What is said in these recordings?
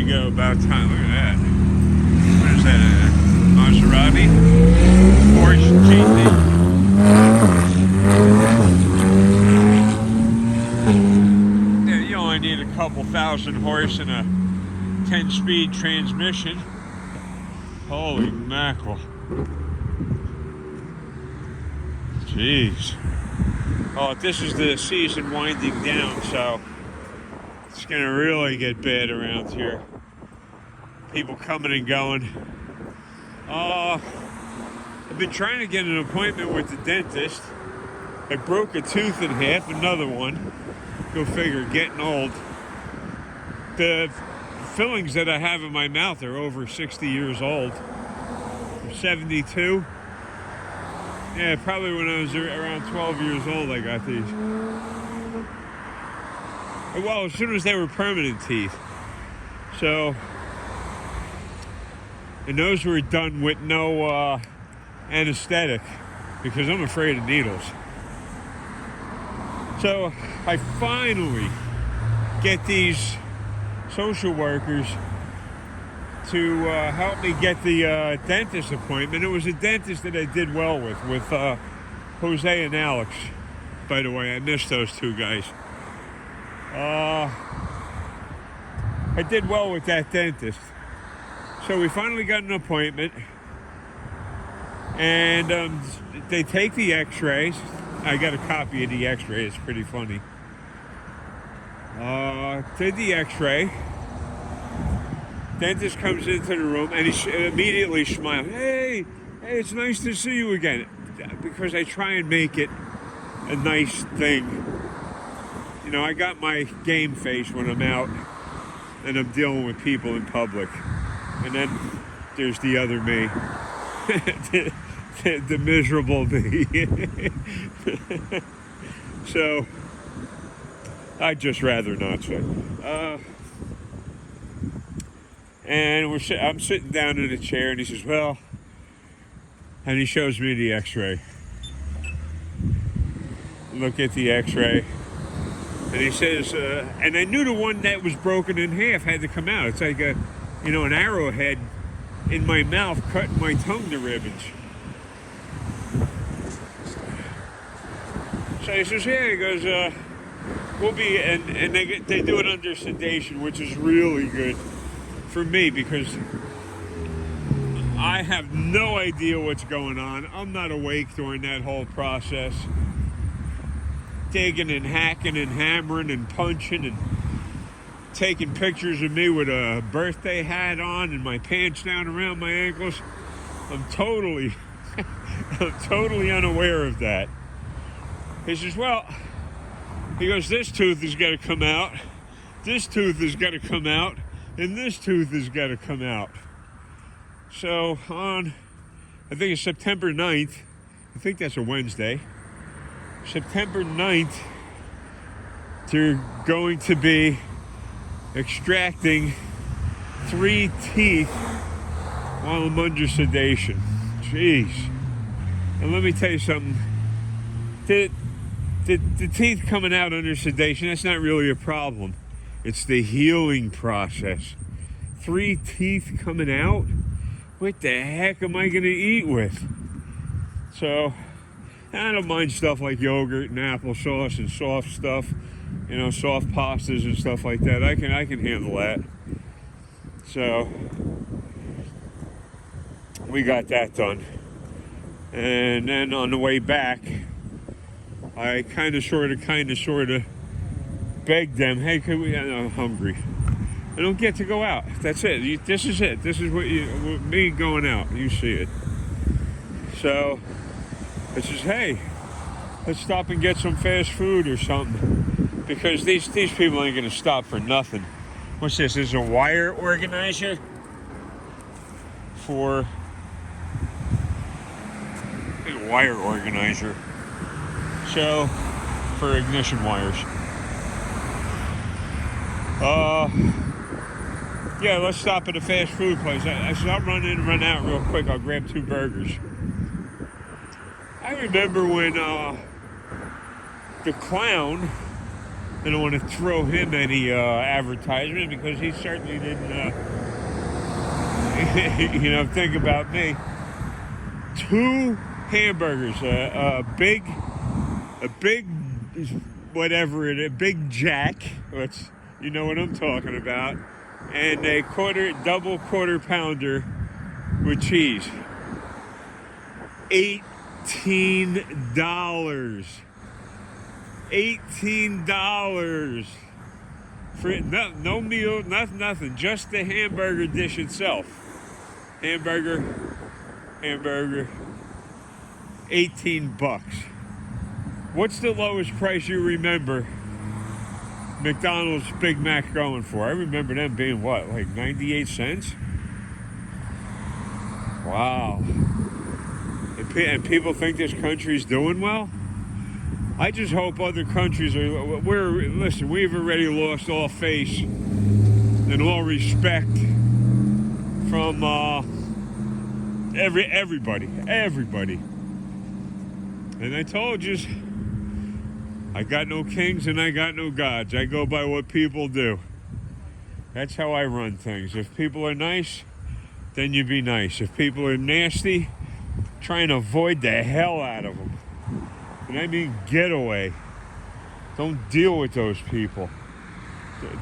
go. About time. Look at that. What is that? A Maserati? Porsche GT. Yeah, you only need a couple thousand horse and a 10-speed transmission. Holy mackerel. Jeez. Oh, this is the season winding down, so it's gonna really get bad around here. People coming and going. I've been trying to get an appointment with the dentist. I broke a tooth in half, another one. Go figure, getting old. The fillings that I have in my mouth are over 60 years old. I'm 72. Yeah, probably when I was around 12 years old I got these. Well, as soon as they were permanent teeth. So, and those were done with no anesthetic because I'm afraid of needles. So I finally get these social workers to help me get the dentist appointment. It was a dentist that I did well with Jose and Alex. By the way, I missed those two guys. I did well with that dentist. So we finally got an appointment, and they take the x-rays. I got a copy of the x-ray, it's pretty funny. Did the x-ray. Dentist comes into the room and he immediately smiles. Hey, it's nice to see you again. Because I try and make it a nice thing. You know, I got my game face when I'm out and I'm dealing with people in public. And then there's the other me. the miserable me. So, I'd just rather not say. And I'm sitting down in a chair, and he says, well, and he shows me the x-ray. Look at the x-ray. And he says, and I knew the one that was broken in half had to come out. It's like an arrowhead in my mouth cutting my tongue to ribbons. So he says, yeah, he goes, we'll be, and they do it under sedation, which is really good for me because I have no idea what's going on. I'm not awake during that whole process. Digging and hacking and hammering and punching and taking pictures of me with a birthday hat on and my pants down around my ankles. I'm totally unaware of that. He says, well, he goes, this tooth has got to come out, this tooth has got to come out, and this tooth has got to come out. So on, I think it's September 9th, I think that's a Wednesday, September 9th, they're going to be extracting 3 teeth while I'm under sedation. Jeez. And let me tell you something. The teeth coming out under sedation, that's not really a problem. It's the healing process. 3 teeth coming out? What the heck am I going to eat with? So, I don't mind stuff like yogurt and applesauce and soft stuff. You know, soft pastas and stuff like that. I can handle that. So, we got that done. And then on the way back, I kind of sort of begged them, hey, I'm hungry. I don't get to go out. That's it. This is it. This is me going out. You see it. So, I says, hey, let's stop and get some fast food or something. Because these people ain't going to stop for nothing. What's this? This is a wire organizer for... a wire organizer. So, for ignition wires. Yeah, let's stop at a fast food place. I said, I'll run in and run out real quick. I'll grab 2 burgers. I remember when the clown I don't want to throw him any advertisement because he certainly didn't, think about me. 2 hamburgers, a big, whatever it is, Big Jack. You know what I'm talking about, and a double quarter pounder with cheese. $18. $18 for no meal, nothing, just the hamburger dish itself. Hamburger, $18. What's the lowest price you remember McDonald's Big Mac going for? I remember them being what, like 98 cents? Wow. And people think this country's doing well? I just hope other countries listen, we've already lost all faith and all respect from everybody. And I told you, I got no kings and I got no gods. I go by what people do. That's how I run things. If people are nice, then you be nice. If people are nasty, try and avoid the hell out of them. And I mean get away. Don't deal with those people.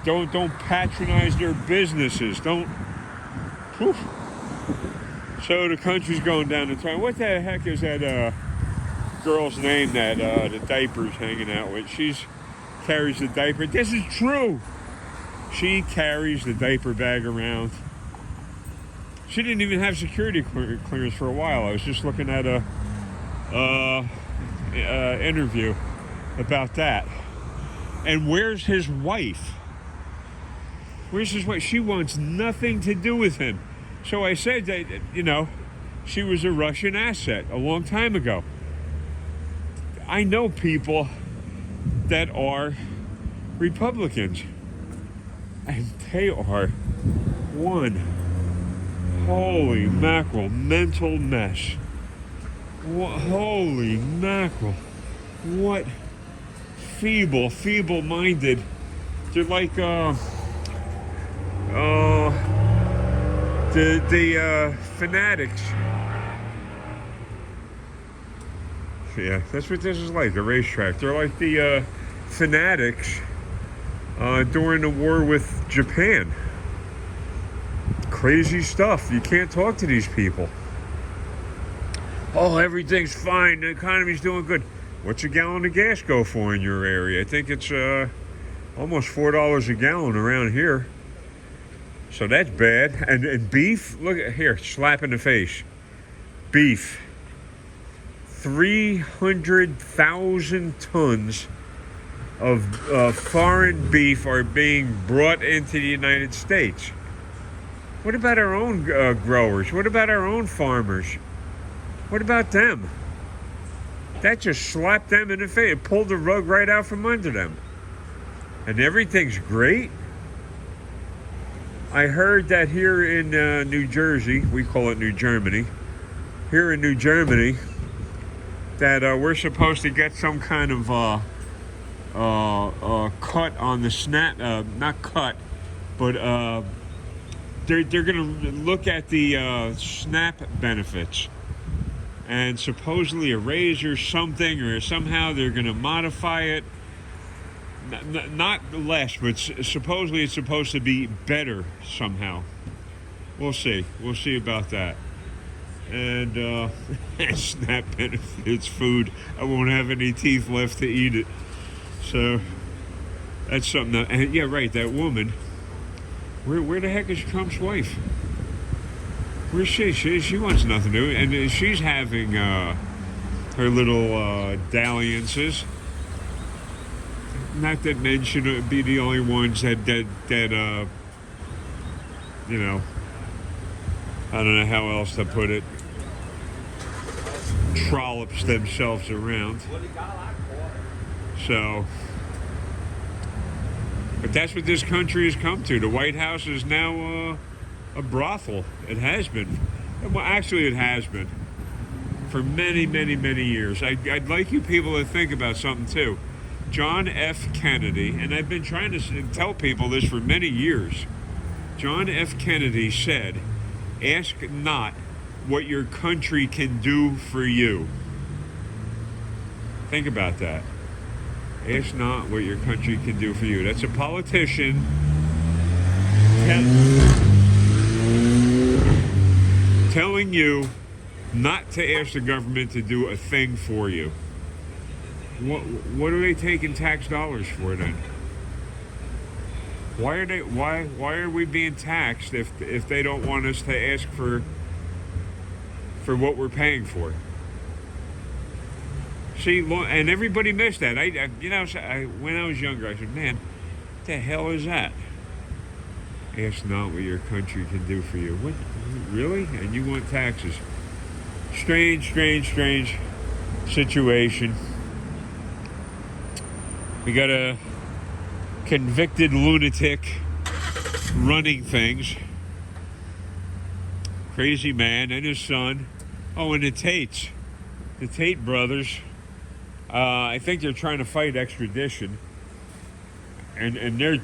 Don't patronize their businesses. Don't. Whew. So the country's going down the track. What the heck is that girl's name that the diaper's hanging out with? She carries the diaper. This is true. She carries the diaper bag around. She didn't even have security clearance for a while. I was just looking at a interview about that. And where's his wife? Where's his wife? She wants nothing to do with him. So I said that, she was a Russian asset a long time ago. I know people that are Republicans, and they are one holy mackerel mental mess. Holy mackerel. What feeble-minded. They're like the fanatics. Yeah, that's what this is like, a racetrack. They're like the fanatics during the war with Japan. Crazy stuff. You can't talk to these people. Oh, everything's fine. The economy's doing good. What's a gallon of gas go for in your area? I think it's almost $4 a gallon around here. So that's bad. And beef, look at here, slap in the face. Beef. 300,000 tons of foreign beef are being brought into the United States. What about our own growers? What about our own farmers? What about them? That just slapped them in the face. It pulled the rug right out from under them. And everything's great? I heard that here in New Jersey, we call it New Germany, here in New Germany, that we're supposed to get some kind of cut on the SNAP, not cut, but they're going to look at the SNAP benefits. And supposedly a raise or something, or somehow they're going to modify it. Not less, but supposedly it's supposed to be better somehow. We'll see. We'll see about that. And SNAP benefits food. I won't have any teeth left to eat it. So that's something that, and yeah, right, that woman. Where the heck is Trump's wife? Where's she? She wants nothing to do. And she's having her little dalliances. Not that men should be the only ones that I don't know how else to put it, trollops themselves around. So, but that's what this country has come to. The White House is now a brothel. It has been. Well, actually, it has been for many, many, many years. I'd like you people to think about something too. John F. Kennedy, and I've been trying to tell people this for many years. John F. Kennedy said, "Ask not what your country can do for you." Think about that. Ask not what your country can do for you. That's a politician telling you not to ask the government to do a thing for you. What are they taking tax dollars for then? Why are we being taxed if they don't want us to ask for what we're paying for? See, and everybody missed that. When I was younger, I said, "Man, what the hell is that?" Ask not what your country can do for you. What, really? And you want taxes? Strange situation. We got a convicted lunatic running things. Crazy man and his son. Oh, and the Tate brothers. I think they're trying to fight extradition. And they're,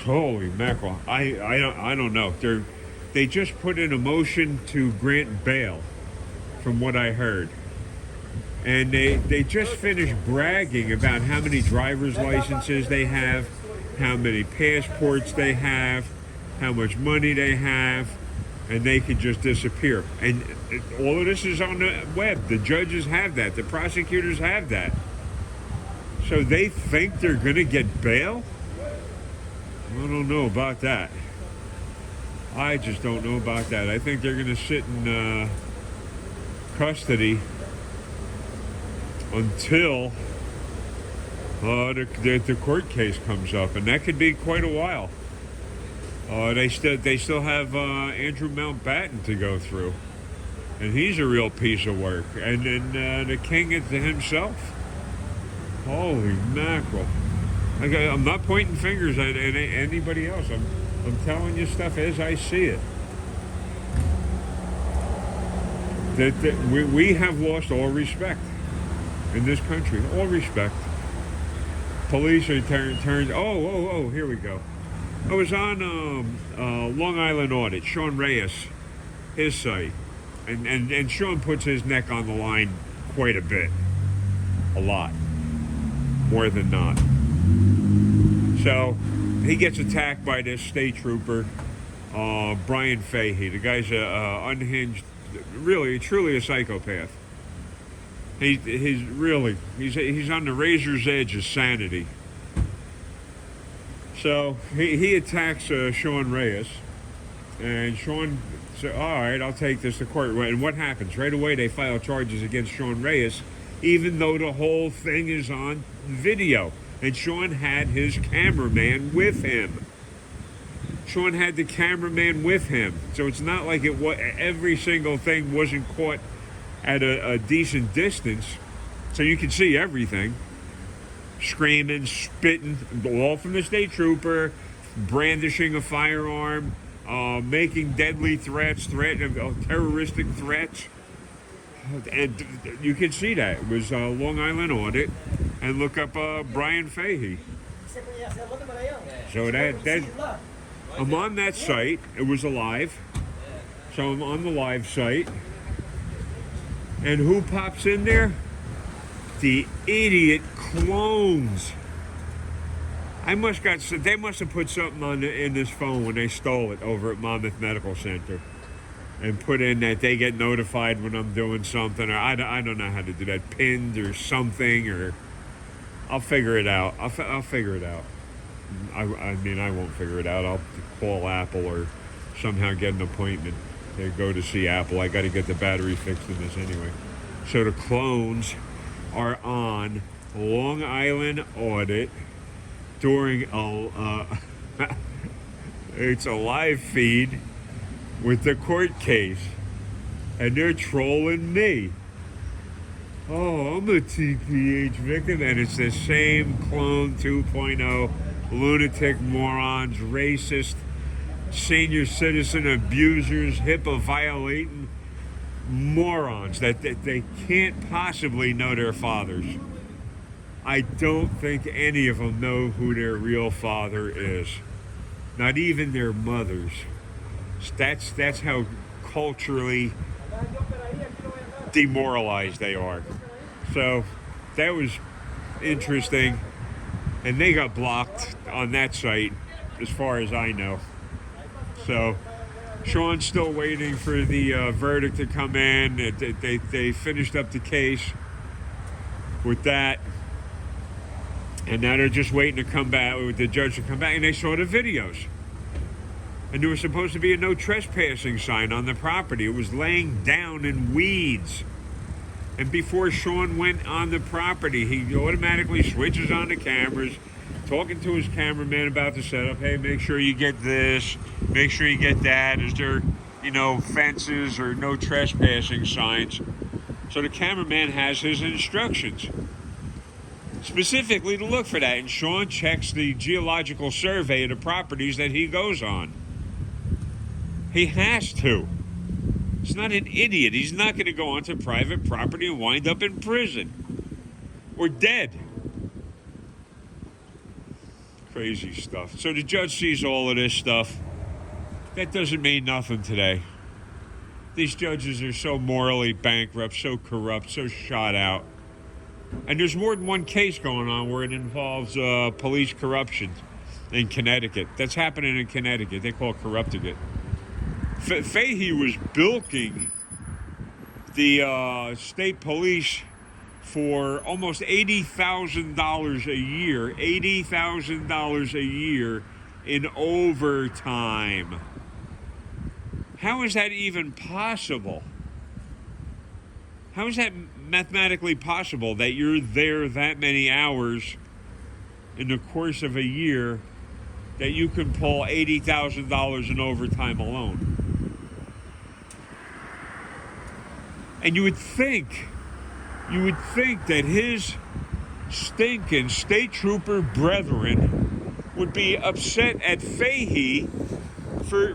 holy mackerel. I don't know. They just put in a motion to grant bail, from what I heard. And they just finished bragging about how many driver's licenses they have, how many passports they have, how much money they have, and they could just disappear. And all of this is on the web. The judges have that. The prosecutors have that. So they think they're going to get bail? I don't know about that. I just don't know about that. I think they're going to sit in custody until the court case comes up, and that could be quite a while. They still have Andrew Mountbatten to go through, and he's a real piece of work. And then the king himself. Holy mackerel! I'm not pointing fingers at anybody else. I'm telling you stuff as I see it. That we have lost all respect in this country. All respect. Police are turned. Oh! Here we go. I was on Long Island Audit, Sean Reyes, his site, and Sean puts his neck on the line quite a bit, a lot, more than not. So he gets attacked by this state trooper, Brian Fahey. The guy's unhinged, really, truly a psychopath. He's on the razor's edge of sanity. So he attacks Sean Reyes, and Sean said, "All right, I'll take this to court." And what happens? Right away, they file charges against Sean Reyes, even though the whole thing is on video. And Sean had his cameraman with him. Sean had the cameraman with him. So it's not like every single thing wasn't caught at a decent distance. So you can see everything. Screaming, spitting, all from the state trooper, brandishing a firearm, making deadly threats, terroristic threats. And you can see that. It was Long Island Audit, and look up Brian Fahey. So that I'm on that site. It was alive. So I'm on the live site. And who pops in there? The idiot clones. They must have put something in this phone when they stole it over at Monmouth Medical Center, and put in that they get notified when I'm doing something, or I don't know how to do that, pinned or something, or I'll figure it out. I'll figure it out. I won't figure it out. I'll call Apple or somehow get an appointment to go to see Apple. I got to get the battery fixed in this anyway. So the clones are on Long Island Audit during it's a live feed with the court case, and they're trolling me. Oh, I'm a TPH victim, and it's the same clone 2.0 lunatic morons, racist, senior citizen abusers, HIPAA violating morons that they can't possibly know their fathers. I don't think any of them know who their real father is. Not even their mothers. That's how culturally demoralized they are. So that was interesting. And they got blocked on that site, as far as I know. So Sean's still waiting for the verdict to come in. They finished up the case with that. And now they're just waiting to come back, with the judge to come back. And they saw the videos. And there was supposed to be a no trespassing sign on the property. It was laying down in weeds. And before Sean went on the property, he automatically switches on the cameras, talking to his cameraman about the setup. Hey, make sure you get this. Make sure you get that. Is there, fences or no trespassing signs? So the cameraman has his instructions, specifically to look for that. And Sean checks the geological survey of the properties that he goes on. He has to. He's not an idiot. He's not going to go onto private property and wind up in prison or dead. Crazy stuff. So the judge sees all of this stuff. That doesn't mean nothing today. These judges are so morally bankrupt, so corrupt, so shot out. And there's more than one case going on where it involves police corruption in Connecticut. That's happening in Connecticut. They call it corrupting it. Fahey was bilking the state police for almost $80,000 a year. $80,000 a year in overtime. How is that even possible? How is that mathematically possible that you're there that many hours in the course of a year that you can pull $80,000 in overtime alone? And you would think that his stinking state trooper brethren would be upset at Fahey for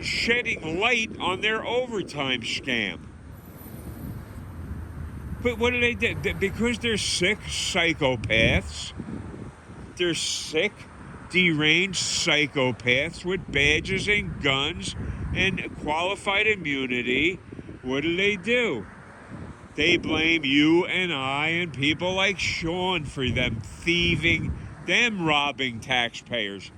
shedding light on their overtime scam. But what do they do? Because they're sick psychopaths. They're sick, deranged psychopaths with badges and guns and qualified immunity. What do? They blame you and I and people like Sean for them thieving, them robbing taxpayers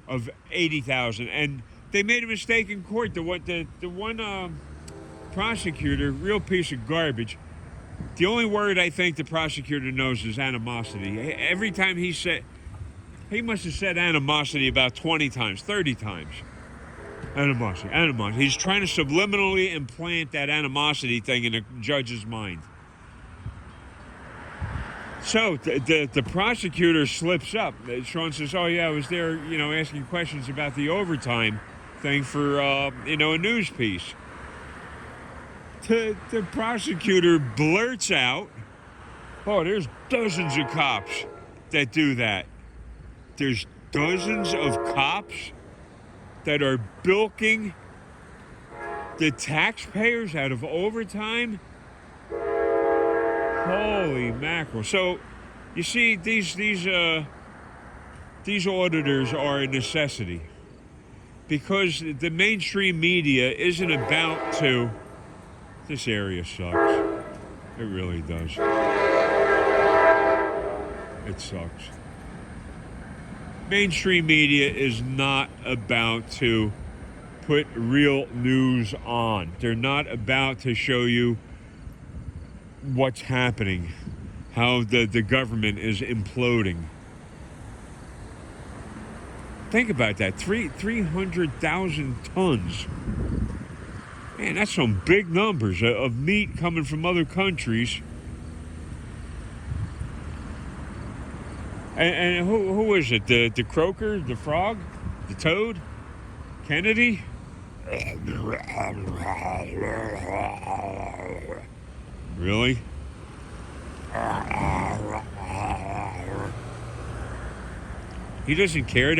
of $80,000. And they made a mistake in court. The one prosecutor, real piece of garbage. The only word I think the prosecutor knows is animosity. Every time he must have said animosity about 20 times, 30 times. Animosity. He's trying to subliminally implant that animosity thing in the judge's mind. So the prosecutor slips up. Sean says, oh, yeah, I was there, asking questions about the overtime thing for, a news piece. The prosecutor blurts out, oh, there's dozens of cops that do that. There's dozens of cops that are bilking the taxpayers out of overtime? Holy mackerel. So, you see, these auditors are a necessity because the mainstream media isn't about to... This area sucks. It really does. It sucks. Mainstream media is not about to put real news on. They're not about to show you what's happening, how the government is imploding. Think about that. 300,000 tons. Man, that's some big numbers of meat coming from other countries. And who is it? The croaker? The frog? The toad? Kennedy? Really? He doesn't care.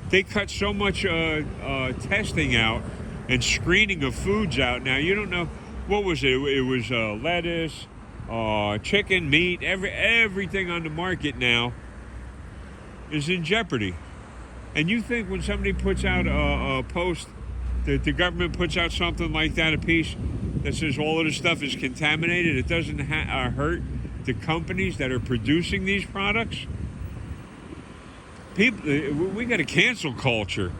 They cut so much testing out and screening of foods out. Now, you don't know. What was it? It was lettuce, chicken, meat, everything on the market now is in jeopardy. And you think when somebody puts out a post, that the government puts out something like that, a piece that says all of this stuff is contaminated, it doesn't hurt the companies that are producing these products? People, we got a cancel culture.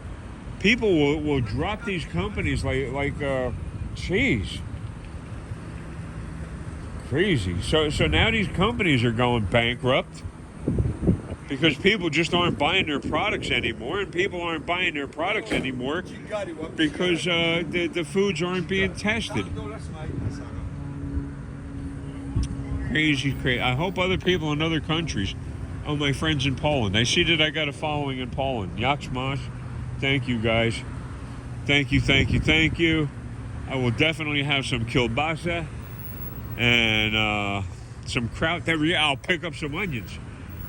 People will drop these companies like cheese. Crazy. So now these companies are going bankrupt because people just aren't buying their products anymore, and people aren't buying their products anymore because the foods aren't being tested. Crazy. I hope other people in other countries, my friends in Poland, I see that I got a following in Poland. Yaksmash. Thank you, guys. Thank you. I will definitely have some kielbasa and some kraut. I'll pick up some onions.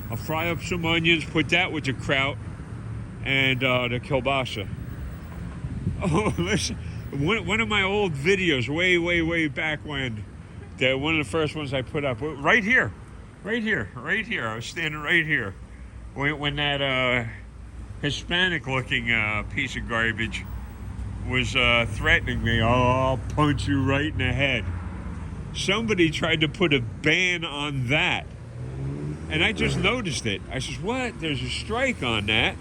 I'll fry up some onions, put that with the kraut and the kielbasa. Oh, listen. One of my old videos, way back when, one of the first ones I put up, right here. I was standing right here when that Hispanic-looking piece of garbage was threatening me. Oh, I'll punch you right in the head. Somebody tried to put a ban on that. And I just noticed it. I says, what? There's a strike on that.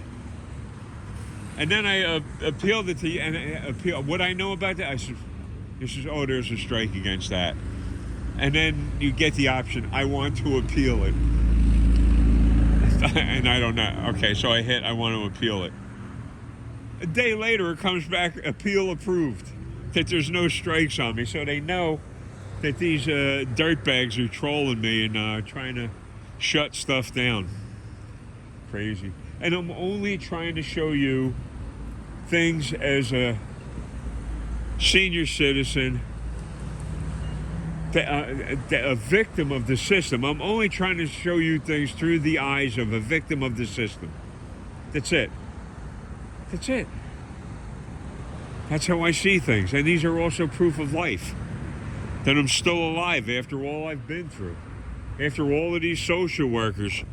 And then I appealed it to you. And what I know about that, I said, oh, there's a strike against that. And then you get the option, I want to appeal it. And I don't know. Okay, so I hit, I want to appeal it. A day later, it comes back, appeal approved. That there's no strikes on me. So they know that these dirtbags are trolling me and trying to shut stuff down. Crazy. And I'm only trying to show you things as a senior citizen, a victim of the system. I'm only trying to show you things through the eyes of a victim of the system. That's it. That's how I see things. And these are also proof of life. That I'm still alive after all I've been through. After all of these social workers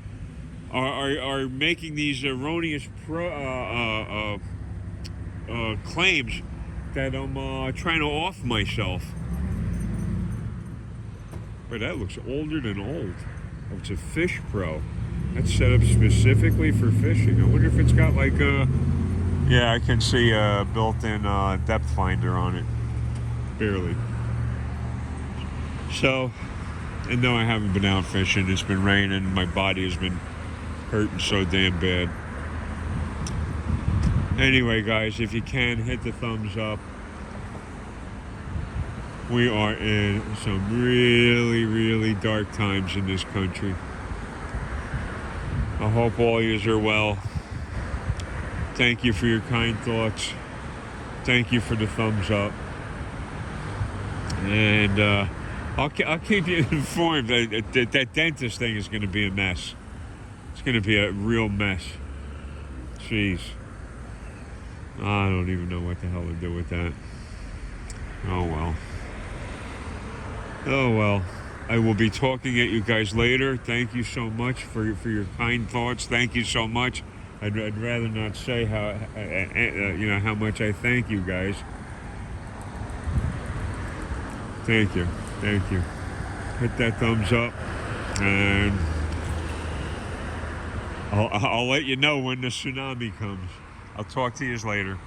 are making these erroneous claims that I'm trying to off myself. But that looks older than old. Oh, it's a Fish Pro. That's set up specifically for fishing. I wonder if it's got like a... Yeah, I can see a built-in depth finder on it. Barely. So, and no, I haven't been out fishing. It's been raining. My body has been hurting so damn bad. Anyway, guys, if you can, hit the thumbs up. We are in some really dark times in this country. I hope all of you are well. Thank you for your kind thoughts. Thank you for the thumbs up. And I'll keep you informed. That dentist thing is going to be a mess. It's going to be a real mess. Jeez. I don't even know what the hell to do with that. Oh well. I will be talking at you guys later. Thank you so much for your kind thoughts. Thank you so much. I'd rather not say how much I thank you guys. Thank you. Hit that thumbs up, and I'll let you know when the tsunami comes. I'll talk to you later.